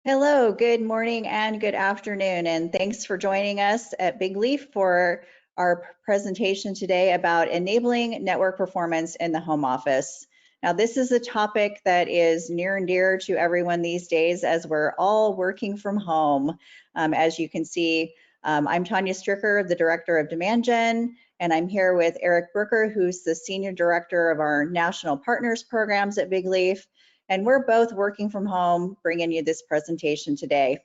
Hello, good morning and good afternoon, and thanks for joining us at Big Leaf for our presentation today about enabling network performance in the home office. Now, this is a topic that is near and dear to everyone these days as we're all working from home. As you can see, I'm Tanya Stricker, the Director of Demand Gen, and I'm here with Eric Brooker, who's the Senior Director of our National Partners Programs at Big Leaf. And we're both working from home, bringing you this presentation today.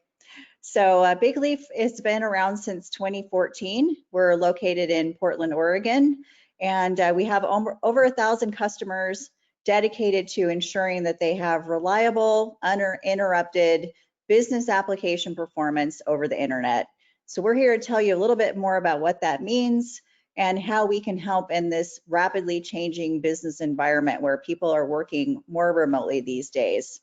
So Big Leaf has been around since 2014. We're located in Portland, Oregon, and we have over 1,000 customers dedicated to ensuring that they have reliable, uninterrupted business application performance over the internet. So we're here to tell you a little bit more about what that means and how we can help in this rapidly changing business environment where people are working more remotely these days.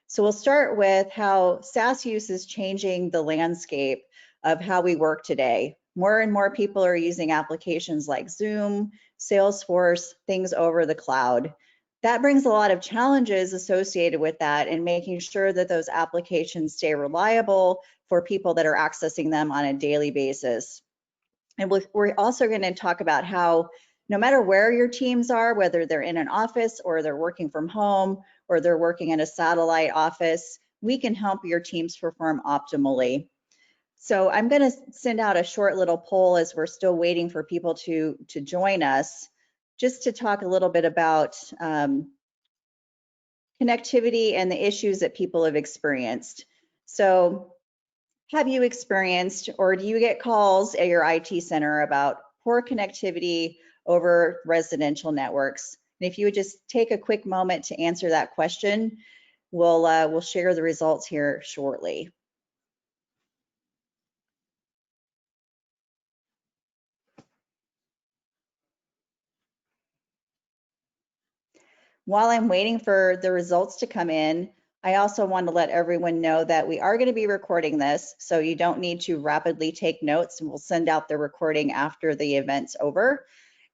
So we'll start with how SaaS use is changing the landscape of how we work today. More and more people are using applications like Zoom, Salesforce, things over the cloud. That brings a lot of challenges associated with that and making sure that those applications stay reliable for people that are accessing them on a daily basis. And we're also going to talk about how no matter where your teams are, whether they're in an office or they're working from home or they're working in a satellite office, we can help your teams perform optimally. So I'm going to send out a short little poll as we're still waiting for people to join us, just to talk a little bit about connectivity and the issues that people have experienced. So have you experienced, or do you get calls at your IT center about poor connectivity over residential networks? And if you would just take a quick moment to answer that question, we'll share the results here shortly. While I'm waiting for the results to come in, I also want to let everyone know that we are going to be recording this, so you don't need to rapidly take notes, and we'll send out the recording after the event's over.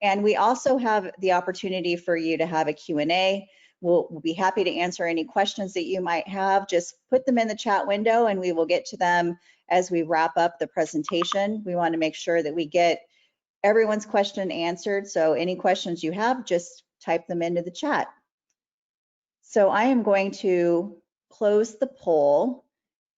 And we also have the opportunity for you to have a Q&A. We'll be happy to answer any questions that you might have. Just put them in the chat window and we will get to them as we wrap up the presentation. We want to make sure that we get everyone's question answered, so any questions you have, just type them into the chat. So I am going to close the poll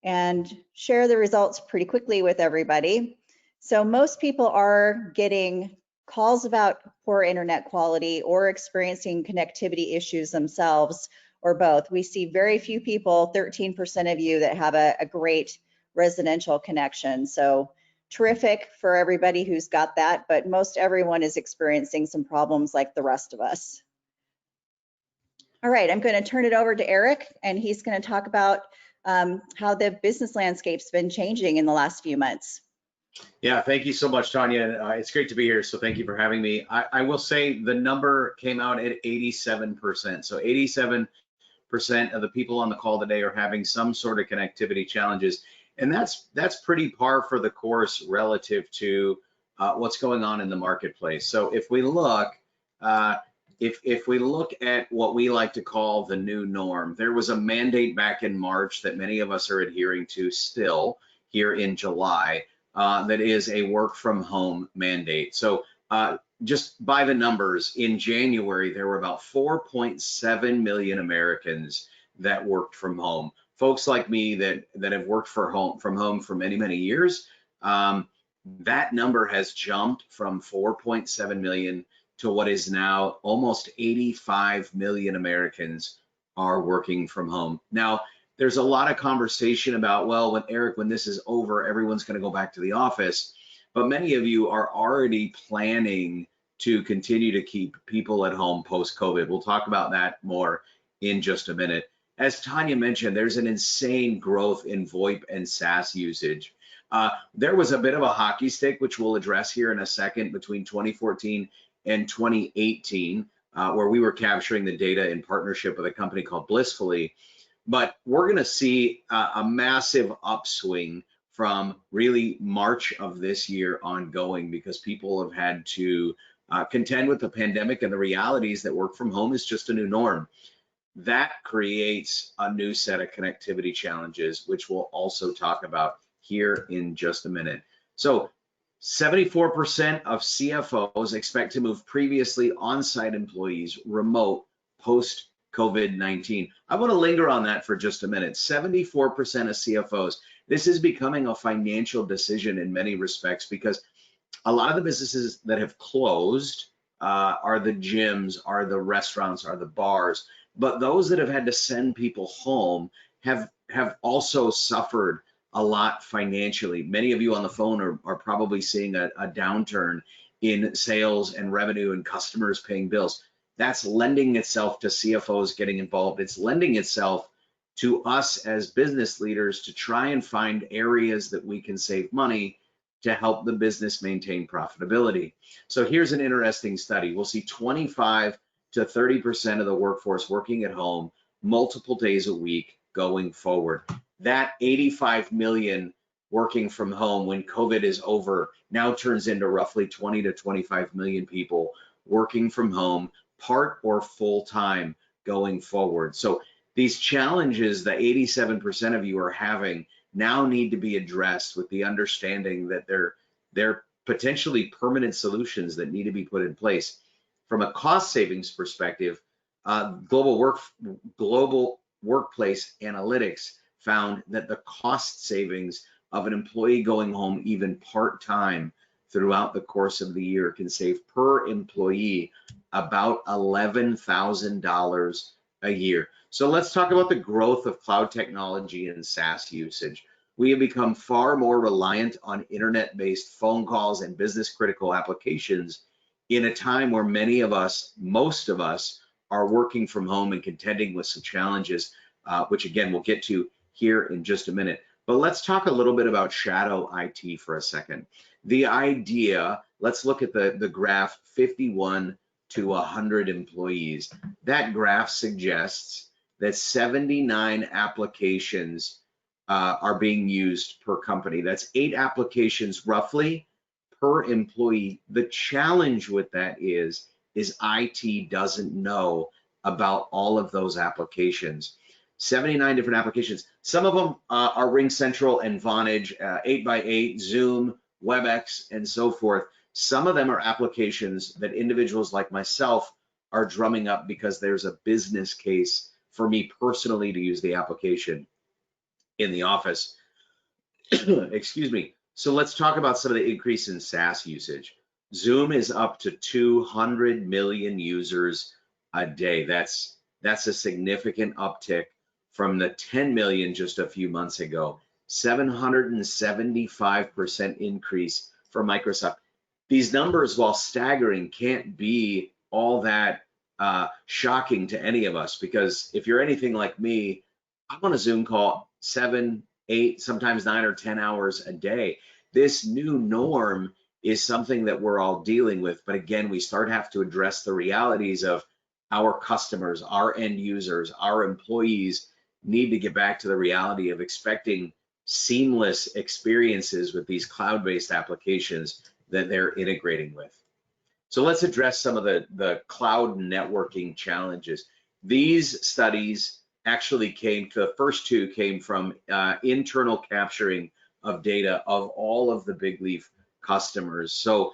and share the results pretty quickly with everybody. So most people are getting calls about poor internet quality or experiencing connectivity issues themselves, or both. We see very few people, 13% of you, that have a great residential connection. So terrific for everybody who's got that, but most everyone is experiencing some problems like the rest of us. All right, I'm going to turn it over to Eric, and he's going to talk about how the business landscape's been changing in the last few months. Yeah, thank you so much, Tanya. It's great to be here, so thank you for having me. I will say the number came out at 87%. So 87% of the people on the call today are having some sort of connectivity challenges, and that's pretty par for the course relative to what's going on in the marketplace. So if we look, if we look at what we like to call the new norm, there was a mandate back in March that many of us are adhering to still here in July. That is a work from home mandate. So just by the numbers, in January, there were about 4.7 million Americans that worked from home. Folks like me that have worked from home for many, many years, that number has jumped from 4.7 million to what is now almost 85 million Americans are working from home. Now, there's a lot of conversation about, well, when this is over, everyone's going to go back to the office. But many of you are already planning to continue to keep people at home post-COVID. We'll talk about that more in just a minute. As Tanya mentioned, there's an insane growth in VoIP and SaaS usage. There was a bit of a hockey stick, which we'll address here in a second, between 2014 and 2018, where we were capturing the data in partnership with a company called Blissfully. But we're going to see a massive upswing from really March of this year ongoing, because people have had to contend with the pandemic and the realities that work from home is just a new norm. That creates a new set of connectivity challenges, which we'll also talk about here in just a minute. So 74% of CFOs expect to move previously on-site employees remote post COVID-19. I want to linger on that for just a minute. 74% of CFOs. This is becoming a financial decision in many respects because a lot of the businesses that have closed are the gyms, are the restaurants, are the bars, but those that have had to send people home have also suffered a lot financially. Many of you on the phone are probably seeing a downturn in sales and revenue and customers paying bills. That's lending itself to CFOs getting involved. It's lending itself to us as business leaders to try and find areas that we can save money to help the business maintain profitability. So here's an interesting study. We'll see 25 to 30% of the workforce working at home multiple days a week going forward. That 85 million working from home when COVID is over now turns into roughly 20 to 25 million people working from home, part or full time going forward. So these challenges that 87% of you are having now need to be addressed with the understanding that they're potentially permanent solutions that need to be put in place. From a cost savings perspective, global workplace analytics found that the cost savings of an employee going home even part-time throughout the course of the year can save per employee about $11,000 a year. So let's talk about the growth of cloud technology and SaaS usage. We have become far more reliant on internet-based phone calls and business-critical applications in a time where many of us, most of us, are working from home and contending with some challenges, which again, we'll get to here in just a minute. But let's talk a little bit about shadow IT for a second. The idea, let's look at the graph 51 to 100 employees. That graph suggests that 79 applications are being used per company. That's 8 applications roughly per employee. The challenge with that is IT doesn't know about all of those applications. 79 different applications. Some of them are RingCentral and Vonage, 8x8, Zoom, WebEx, and so forth. Some of them are applications that individuals like myself are drumming up because there's a business case for me personally to use the application in the office. Excuse me. So let's talk about some of the increase in SaaS usage. Zoom is up to 200 million users a day. That's a significant uptick from the 10 million just a few months ago. 775% increase for Microsoft. These numbers, while staggering, can't be all that shocking to any of us, because if you're anything like me, I'm on a Zoom call 7, 8, sometimes 9 or 10 hours a day. This new norm is something that we're all dealing with. But again, we have to address the realities of our customers, our end users, our employees need to get back to the reality of expecting seamless experiences with these cloud-based applications that they're integrating with. So let's address some of the cloud networking challenges. These studies actually the first 2 came from internal capturing of data of all of the Big Leaf customers. So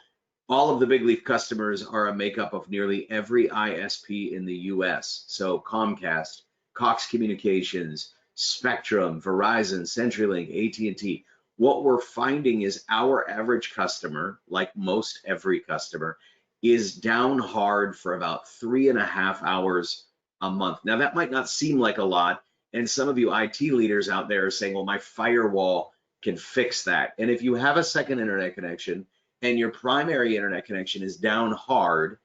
all of the Big Leaf customers are a makeup of nearly every ISP in the US. So Comcast, Cox Communications, Spectrum, Verizon, CenturyLink, AT&T. What we're finding is our average customer, like most every customer, is down hard for about 3.5 hours a month. Now that might not seem like a lot, and some of you IT leaders out there are saying, well, my firewall can fix that. And if you have a second internet connection and your primary internet connection is down hard,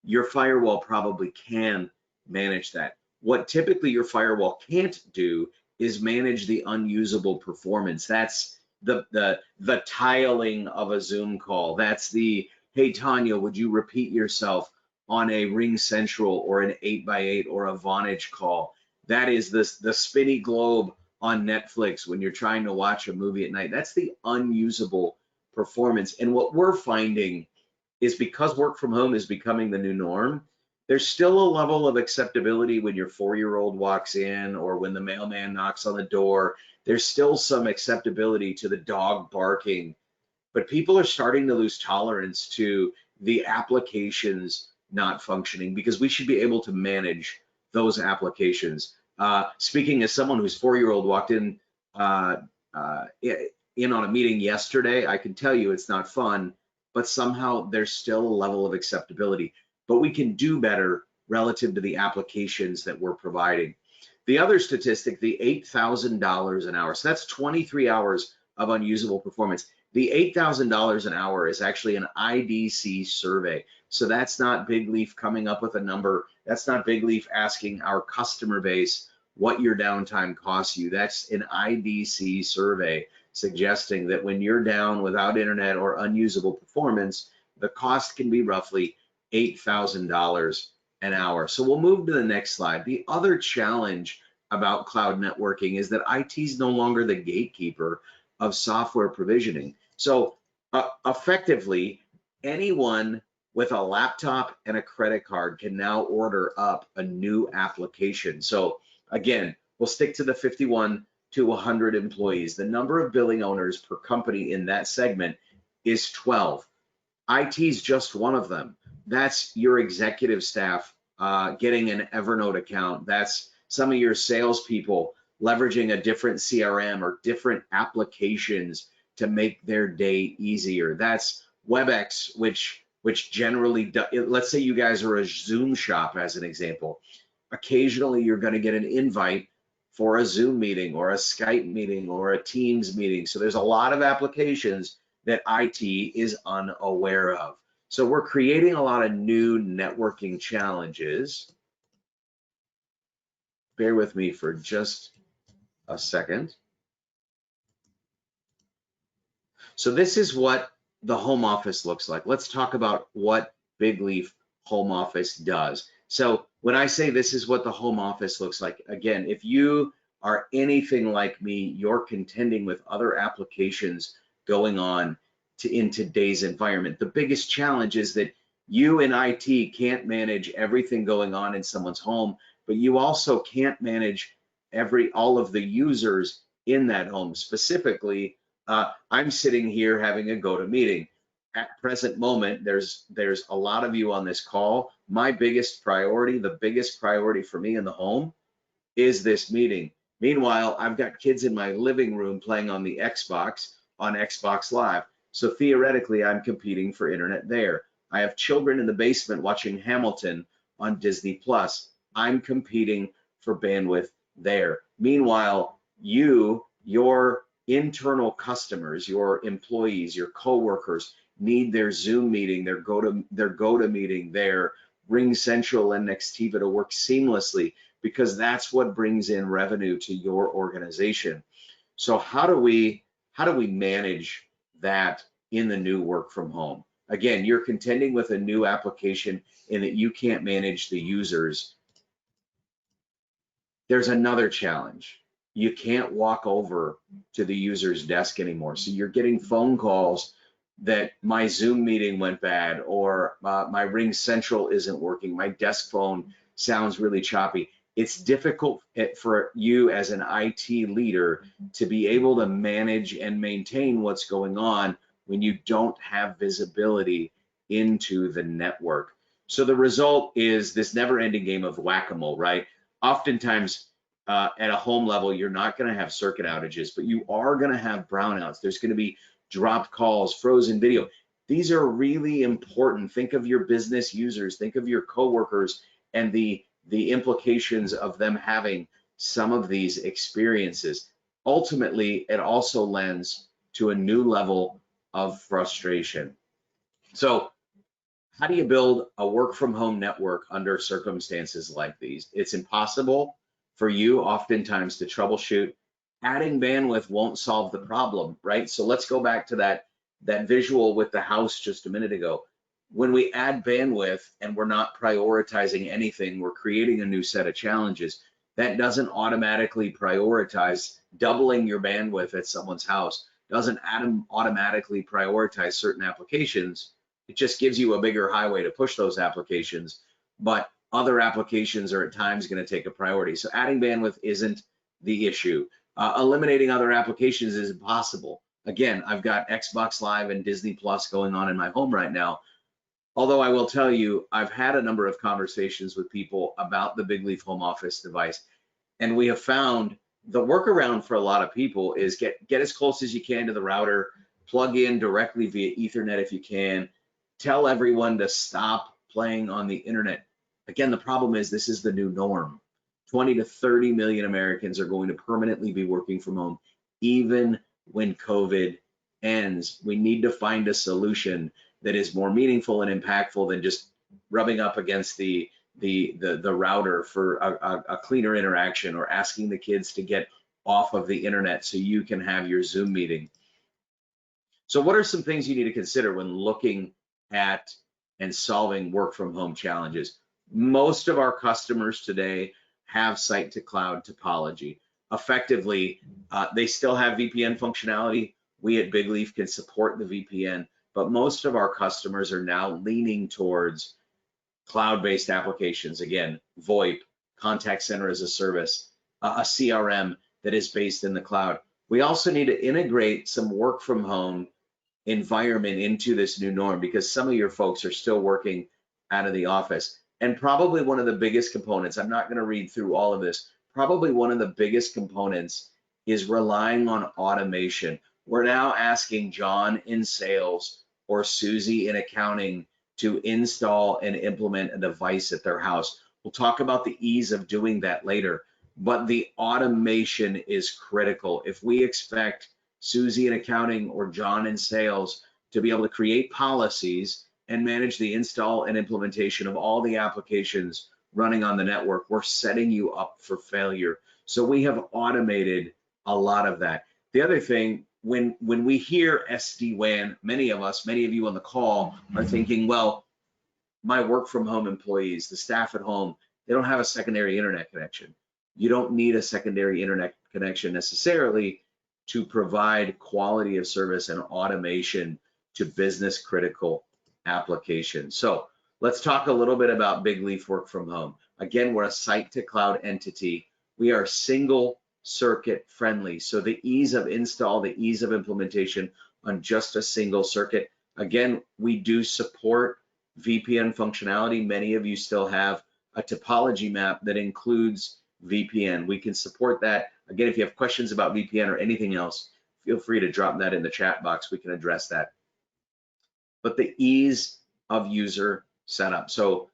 your firewall probably can manage that. What typically your firewall can't do is manage the unusable performance. That's the tiling of a Zoom call. That's the, hey, Tanya, would you repeat yourself on a RingCentral or an 8x8 or a Vonage call? That is the spinny globe on Netflix when you're trying to watch a movie at night. That's the unusable performance. And what we're finding is because work from home is becoming the new norm, There's still a level of acceptability when your 4-year-old walks in or when the mailman knocks on the door. There's still some acceptability to the dog barking, but people are starting to lose tolerance to the applications not functioning because we should be able to manage those applications. Speaking as someone whose 4-year-old walked uh, in on a meeting yesterday, I can tell you it's not fun, but somehow there's still a level of acceptability. But we can do better relative to the applications that we're providing. The other statistic, the $8,000 an hour, so that's 23 hours of unusable performance. The $8,000 an hour is actually an IDC survey. So that's not Big Leaf coming up with a number. That's not Big Leaf asking our customer base what your downtime costs you. That's an IDC survey suggesting that when you're down without internet or unusable performance, the cost can be roughly $8,000 an hour. So we'll move to the next slide. The other challenge about cloud networking is that IT is no longer the gatekeeper of software provisioning. So effectively, anyone with a laptop and a credit card can now order up a new application. So again, we'll stick to the 51 to 100 employees. The number of billing owners per company in that segment is 12. IT is just one of them. That's your executive staff getting an Evernote account. That's some of your salespeople leveraging a different CRM or different applications to make their day easier. That's WebEx, which generally, let's say you guys are a Zoom shop as an example. Occasionally you're going to get an invite for a Zoom meeting or a Skype meeting or a Teams meeting. So there's a lot of applications that IT is unaware of. So we're creating a lot of new networking challenges. Bear with me for just a second. So this is what the home office looks like. Let's talk about what Big Leaf Home Office does. So when I say this is what the home office looks like, again, if you are anything like me, you're contending with other applications going on in today's environment. The biggest challenge is that you in IT can't manage everything going on in someone's home, but you also can't manage all of the users in that home. Specifically, I'm sitting here having a GoToMeeting. At present moment, there's a lot of you on this call. My biggest priority, the biggest priority for me in the home is this meeting. Meanwhile, I've got kids in my living room playing on the Xbox on Xbox Live. So theoretically, I'm competing for internet there. I have children in the basement watching Hamilton on Disney Plus. I'm competing for bandwidth there. Meanwhile, your internal customers, your employees, your coworkers need their Zoom meeting, their GoToMeeting, their Ring Central and Nextiva to work seamlessly, because that's what brings in revenue to your organization. So how do we manage that in the new work from home? Again, you're contending with a new application in that you can't manage the users. There's another challenge. You can't walk over to the user's desk anymore. So you're getting phone calls that my Zoom meeting went bad, or my Ring Central isn't working, my desk phone sounds really choppy. It's difficult for you as an IT leader to be able to manage and maintain what's going on when you don't have visibility into the network. So the result is this never-ending game of whack-a-mole, right? Oftentimes at a home level, you're not going to have circuit outages, but you are going to have brownouts. There's going to be dropped calls, frozen video. These are really important. Think of your business users, think of your coworkers, and the implications of them having some of these experiences. Ultimately, it also lends to a new level of frustration. So how do you build a work from home network under circumstances like these? It's impossible for you oftentimes to troubleshoot. Adding bandwidth won't solve the problem, right? So let's go back to that visual with the house just a minute ago. When we add bandwidth and we're not prioritizing anything, we're creating a new set of challenges. That doesn't automatically prioritize doubling your bandwidth at someone's house, doesn't automatically prioritize certain applications. It just gives you a bigger highway to push those applications, but other applications are at times going to take a priority. So adding bandwidth isn't the issue. Eliminating other applications is impossible. Again, I've got Xbox Live and Disney Plus going on in my home right now. Although I will tell you, I've had a number of conversations with people about the Big Leaf home office device, and we have found the workaround for a lot of people is get as close as you can to the router, plug in directly via Ethernet if you can, tell everyone to stop playing on the internet. Again, the problem is this is the new norm. 20 to 30 million Americans are going to permanently be working from home, even when COVID ends. We need to find a solution that is more meaningful and impactful than just rubbing up against the router for a cleaner interaction, or asking the kids to get off of the internet so you can have your Zoom meeting. So what are some things you need to consider when looking at and solving work from home challenges? Most of our customers today have site to cloud topology. Effectively, they still have VPN functionality. We at Big Leaf can support the VPN, but most of our customers are now leaning towards cloud-based applications. Again, VoIP, contact center as a service, a CRM that is based in the cloud. We also need to integrate some work from home environment into this new norm, because some of your folks are still working out of the office. And probably one of the biggest components, I'm not going to read through all of this, probably one of the biggest components is relying on automation. We're now asking John in sales or Susie in accounting to install and implement a device at their house. We'll talk about the ease of doing that later, but the automation is critical. If we expect Susie in accounting or John in sales to be able to create policies and manage the install and implementation of all the applications running on the network, we're setting you up for failure. So we have automated a lot of that. The other thing, when we hear SD-WAN, many of you on the call are thinking, well, my work from home employees, the staff at home, they don't have a secondary internet connection. You don't need a secondary internet connection necessarily to provide quality of service and automation to business critical applications. So let's talk a little bit about Big Leaf work from home. Again, we're a site to cloud entity. We are single circuit friendly. So the ease of install, the ease of implementation on just a single circuit. Again, we do support VPN functionality. Many of you still have a topology map that includes VPN. We can support that. Again, if you have questions about VPN or anything else, feel free to drop that in the chat box. We can address that. But the ease of user setup. So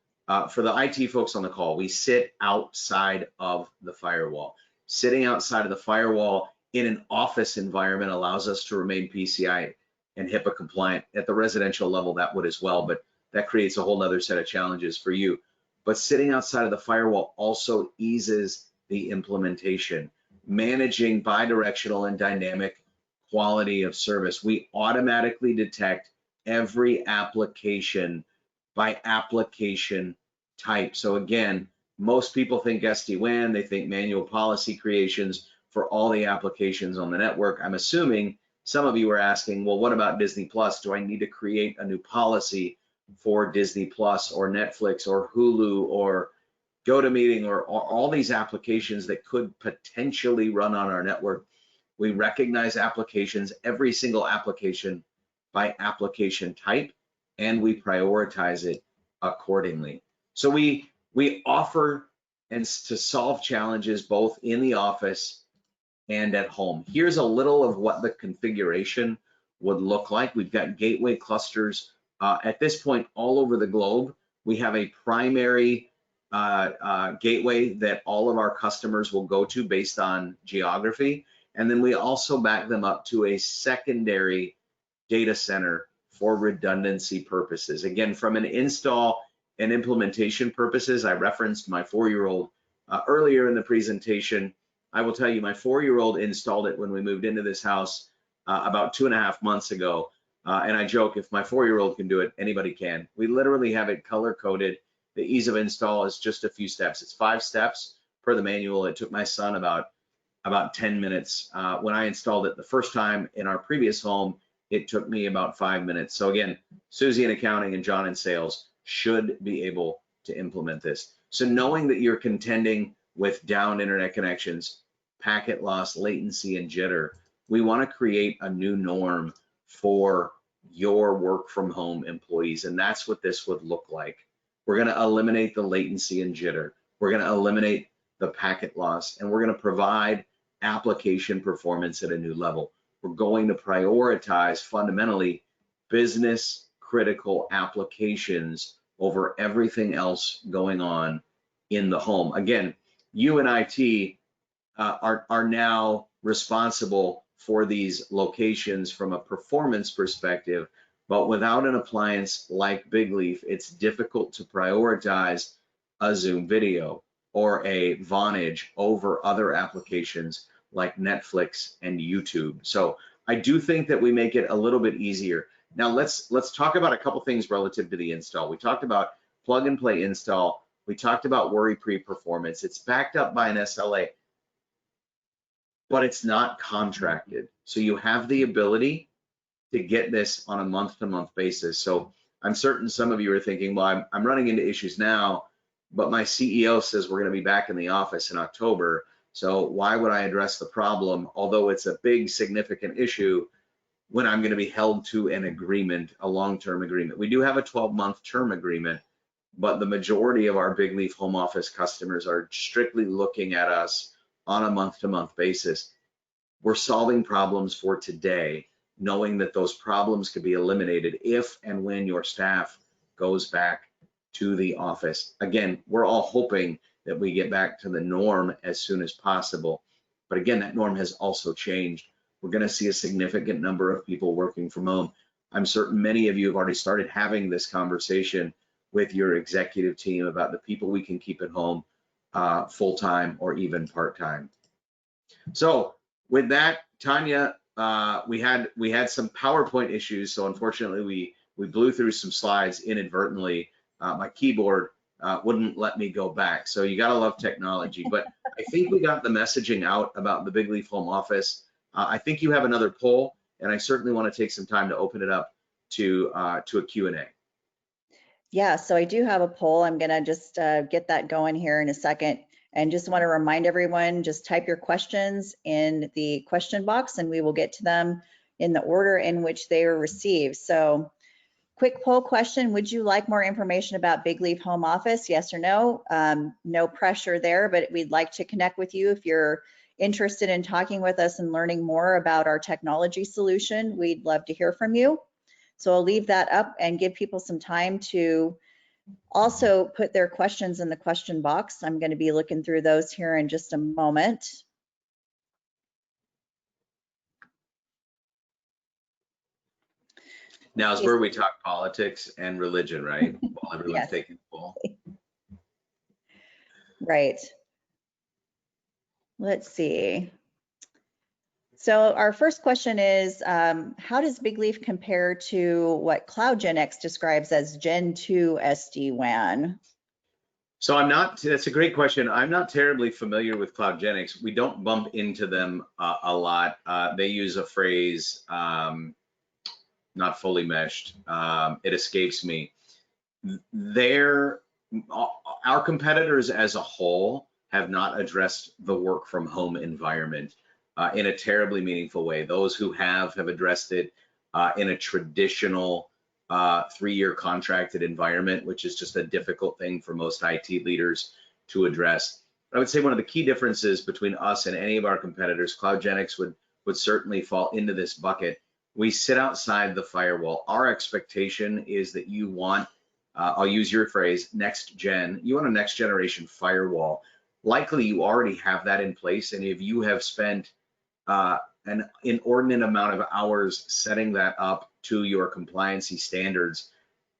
for the IT folks on the call, we sit outside of the firewall. Sitting outside of the firewall in an office environment allows us to remain PCI and HIPAA compliant. At the residential level, that would as well, but that creates a whole other set of challenges for you. But sitting outside of the firewall also eases the implementation, managing bidirectional and dynamic quality of service. We automatically detect every application by application type. So again, most people think SD-WAN, they think manual policy creations for all the applications on the network. I'm assuming some of you are asking, well, what about Disney Plus? Do I need to create a new policy for Disney Plus or Netflix or Hulu or GoToMeeting or all these applications that could potentially run on our network? We recognize applications, every single application by application type, and we prioritize it accordingly. So we offer and to solve challenges both in the office and at home. Here's a little of what the configuration would look like. We've got gateway clusters at this point all over the globe. We have a primary gateway that all of our customers will go to based on geography. And then we also back them up to a secondary data center for redundancy purposes. Again, from an install and implementation purposes, I referenced my 4-year-old earlier in the presentation. I will tell you, my 4-year-old installed it when we moved into this house about 2.5 months ago. And I joke, if my 4-year-old can do it, anybody can. We literally have it color coded. The ease of install is just a few steps. It's 5 steps per the manual. It took my son about 10 minutes. When I installed it the first time in our previous home, it took me about 5 minutes. So again, Susie in accounting and John in sales should be able to implement this. So knowing that you're contending with down internet connections, packet loss, latency, and jitter, we want to create a new norm for your work from home employees. And that's what this would look like. We're going to eliminate the latency and jitter. We're going to eliminate the packet loss, and we're going to provide application performance at a new level. We're going to prioritize fundamentally business critical applications over everything else going on in the home. Again, you and IT are now responsible for these locations from a performance perspective, but without an appliance like Big Leaf, it's difficult to prioritize a Zoom video or a Vonage over other applications like Netflix and YouTube. So I do think that we make it a little bit easier. Now let's talk about a couple things relative to the install. We talked about plug and play install. We talked about worry-free performance. It's backed up by an SLA, but it's not contracted. So you have the ability to get this on a month-to-month basis. So I'm certain some of you are thinking, well, I'm running into issues now, but my CEO says we're going to be back in the office in October. So why would I address the problem, although it's a big, significant issue, when I'm going to be held to an agreement, a long-term agreement? We do have a 12-month term agreement, but the majority of our Big Leaf home office customers are strictly looking at us on a month-to-month basis. We're solving problems for today, knowing that those problems could be eliminated if and when your staff goes back to the office. Again, we're all hoping that we get back to the norm as soon as possible. But again, that norm has also changed. We're going to see a significant number of people working from home. I'm certain many of you have already started having this conversation with your executive team about the people we can keep at home full-time or even part-time. So with that, Tanya, we had some PowerPoint issues, so unfortunately we blew through some slides inadvertently. My keyboard wouldn't let me go back. So you gotta love technology, but I think we got the messaging out about the Big Leaf home office. I think you have another poll, and I certainly want to take some time to open it up to a Q&A. Yeah, so I do have a poll. I'm gonna just get that going here in a second. And just want to remind everyone, just type your questions in the question box and we will get to them in the order in which they were received. So quick poll question, would you like more information about Big Leaf Home Office? Yes or no? No pressure there, but we'd like to connect with you if you're interested in talking with us and learning more about our technology solution. We'd love to hear from you. So I'll leave that up and give people some time to also put their questions in the question box. I'm going to be looking through those here in just a moment. Now is where we talk politics and religion, right? While everyone's Yes. taking the poll. Right. Let's see. So our first question is, how does Big Leaf compare to what CloudGenX describes as Gen 2 SD-WAN? So that's a great question. I'm not terribly familiar with CloudGenX. We don't bump into them a lot. They use a phrase, not fully meshed. It escapes me. Our competitors as a whole have not addressed the work from home environment in a terribly meaningful way. Those who have addressed it in a traditional 3-year contracted environment, which is just a difficult thing for most IT leaders to address. I would say one of the key differences between us and any of our competitors, CloudGenX would certainly fall into this bucket. We sit outside the firewall. Our expectation is that you want, I'll use your phrase, next gen. You want a next generation firewall. Likely you already have that in place, and if you have spent an inordinate amount of hours setting that up to your compliancy standards,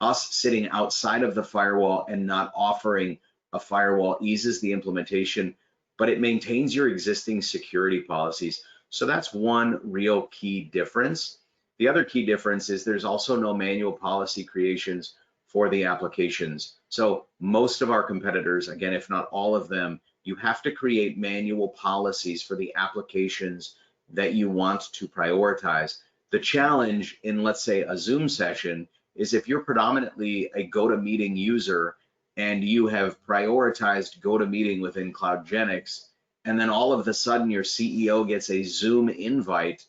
us sitting outside of the firewall and not offering a firewall eases the implementation, but it maintains your existing security policies. So that's one real key difference. The other key difference is there's also no manual policy creations for the applications. So most of our competitors, again, if not all of them, you have to create manual policies for the applications that you want to prioritize. The challenge in, let's say, a Zoom session is if you're predominantly a GoToMeeting user and you have prioritized GoToMeeting within CloudGenix, and then all of a sudden your CEO gets a Zoom invite,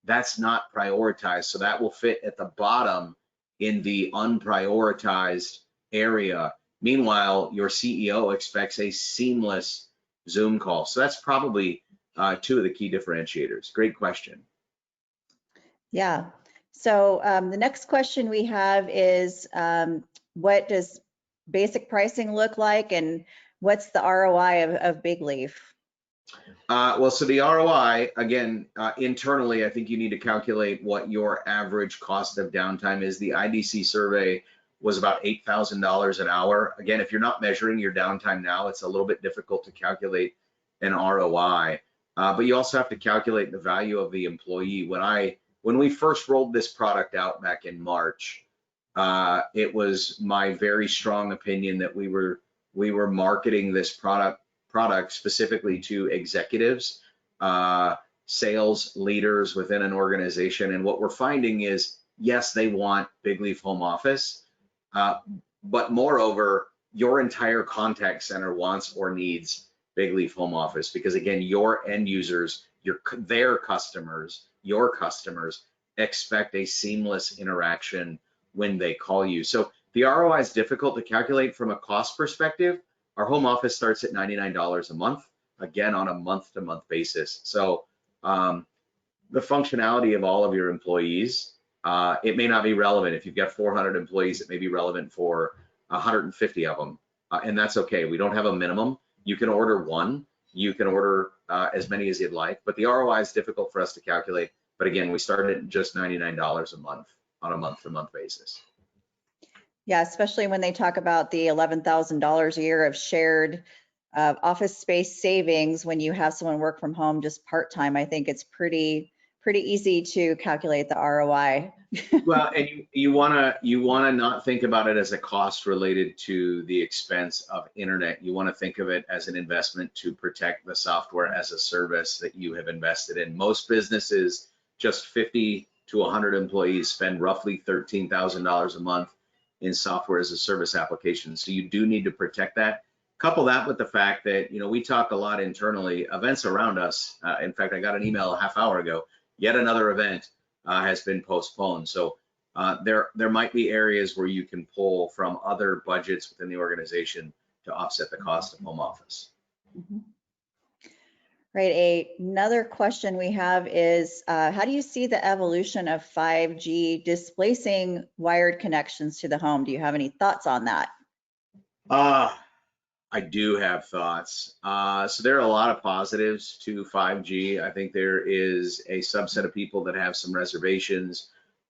that's not prioritized. So that will fit at the bottom in the unprioritized area. Meanwhile, your CEO expects a seamless Zoom call. So that's probably two of the key differentiators. Great question. Yeah. So the next question we have is, what does basic pricing look like, and what's the ROI of Big Leaf? Well, so the ROI, again, internally, I think you need to calculate what your average cost of downtime is. The IDC survey was about $8,000 an hour. Again, if you're not measuring your downtime now, it's a little bit difficult to calculate an ROI. But you also have to calculate the value of the employee. When we first rolled this product out back in March, it was my very strong opinion that we were marketing this product specifically to executives, sales leaders within an organization. And what we're finding is, yes, they want Big Leaf Home Office, but moreover, your entire contact center wants or needs Big Leaf Home Office, because again, your end users, their customers, your customers expect a seamless interaction when they call you. So the ROI is difficult to calculate from a cost perspective. Our home office starts at $99 a month, again, on a month-to-month basis. So the functionality of all of your employees, it may not be relevant. If you've got 400 employees, it may be relevant for 150 of them, and that's okay. We don't have a minimum. You can order one. You can order as many as you'd like, but the ROI is difficult for us to calculate. But again, we started at just $99 a month on a month-to-month basis. Yeah, especially when they talk about the $11,000 a year of shared office space savings when you have someone work from home just part-time. I think it's pretty easy to calculate the ROI. Well, and you wanna not think about it as a cost related to the expense of internet. You want to think of it as an investment to protect the software as a service that you have invested in. Most businesses, just 50 to 100 employees, spend roughly $13,000 a month in software as a service applications. So you do need to protect that. Couple that with the fact that, we talk a lot internally, events around us. In fact, I got an email a half hour ago, yet another event has been postponed. So there might be areas where you can pull from other budgets within the organization to offset the cost of home office. Mm-hmm. Right. Another question we have is, how do you see the evolution of 5G displacing wired connections to the home? Do you have any thoughts on that? I do have thoughts. So there are a lot of positives to 5G. I think there is a subset of people that have some reservations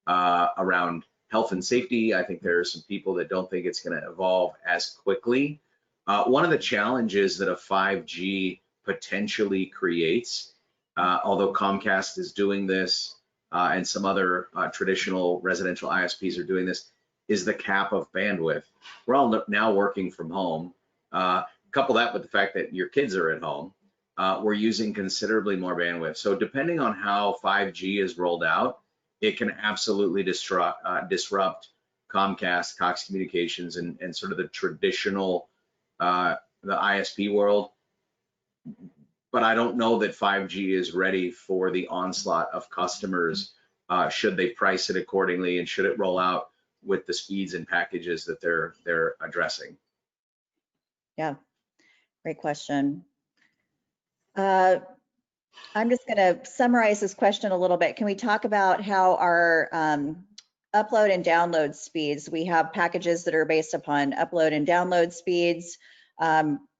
around health and safety. I think there are some people that don't think it's going to evolve as quickly. One of the challenges that a 5G potentially creates, although Comcast is doing this and some other traditional residential ISPs are doing this, is the cap of bandwidth. We're all now working from home. Couple that with the fact that your kids are at home, we're using considerably more bandwidth. So depending on how 5G is rolled out, it can absolutely disrupt Comcast, Cox Communications, and sort of the traditional, the ISP world. But I don't know that 5G is ready for the onslaught of customers, should they price it accordingly, and should it roll out with the speeds and packages that they're addressing. Yeah, great question. I'm just going to summarize this question a little bit. Can we talk about how our upload and download speeds, we have packages that are based upon upload and download speeds,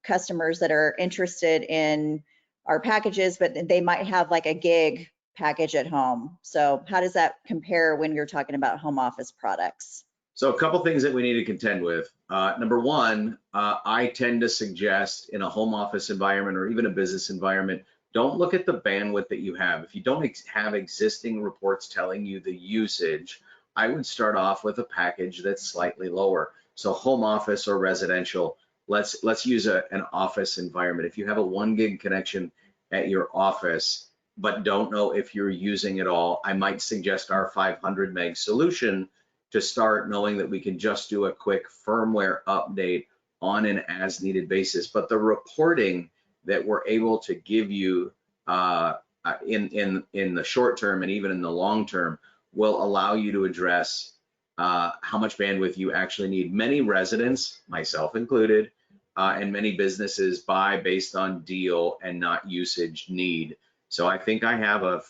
customers that are interested in our packages, but they might have like a gig package at home. So how does that compare when you're talking about home office products? So a couple things that we need to contend with. Number one, I tend to suggest in a home office environment or even a business environment, don't look at the bandwidth that you have. If you don't have existing reports telling you the usage, I would start off with a package that's slightly lower. So home office or residential, let's use an office environment. If you have a 1 gig connection at your office, but don't know if you're using it all, I might suggest our 500 meg solution to start, knowing that we can just do a quick firmware update on an as needed basis. But the reporting that we're able to give you in the short term and even in the long term will allow you to address how much bandwidth you actually need. Many residents, myself included, and many businesses buy based on deal and not usage need. So I think I have a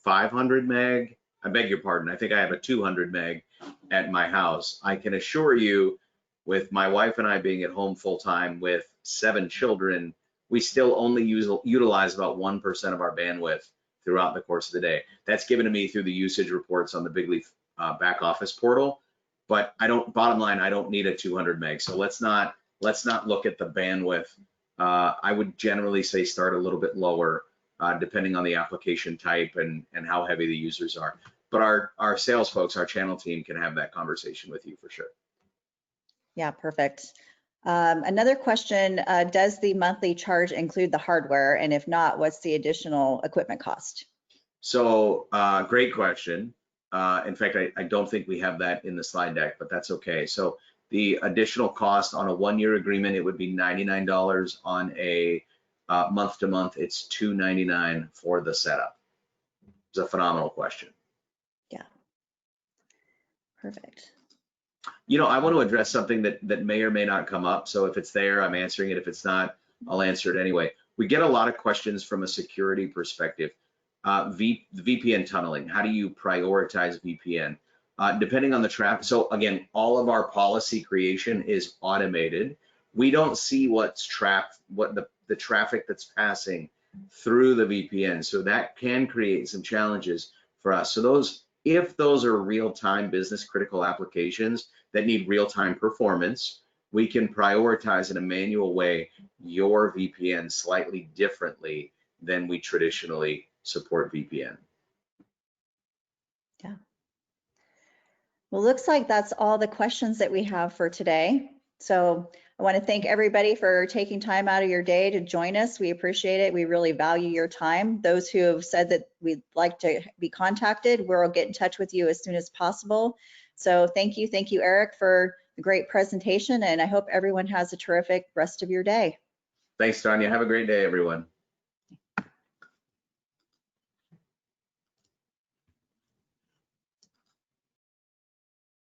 500 meg, I beg your pardon, I think I have a 200 meg at my house. I can assure you, with my wife and I being at home full time with 7 children, we still only utilize about 1% of our bandwidth throughout the course of the day. That's given to me through the usage reports on the Big Leaf back office portal. But bottom line, I don't need a 200 meg. So let's not look at the bandwidth. I would generally say start a little bit lower, depending on the application type and how heavy the users are. But our sales folks, our channel team can have that conversation with you for sure. Yeah, perfect. Another question, does the monthly charge include the hardware? And if not, what's the additional equipment cost? So great question. In fact, I don't think we have that in the slide deck, but that's okay. So the additional cost on a 1-year agreement, it would be $99. On a month to month, it's $299 for the setup. It's a phenomenal question. Yeah, perfect. You know, I want to address something that may or may not come up. So if it's there, I'm answering it. If it's not, I'll answer it anyway. We get a lot of questions from a security perspective. VPN tunneling, how do you prioritize VPN? Depending on the traffic. So again, all of our policy creation is automated. We don't see what's trapped, what the traffic that's passing through the VPN. So that can create some challenges for us. So if those are real-time business critical applications that need real-time performance, we can prioritize in a manual way your VPN slightly differently than we traditionally support VPN. Yeah. Well, looks like that's all the questions that we have for today. So I want to thank everybody for taking time out of your day to join us. We appreciate it. We really value your time. Those who have said that we'd like to be contacted, we'll get in touch with you as soon as possible. So thank you, Eric, for the great presentation, and I hope everyone has a terrific rest of your day. Thanks, Tanya. Have a great day, everyone.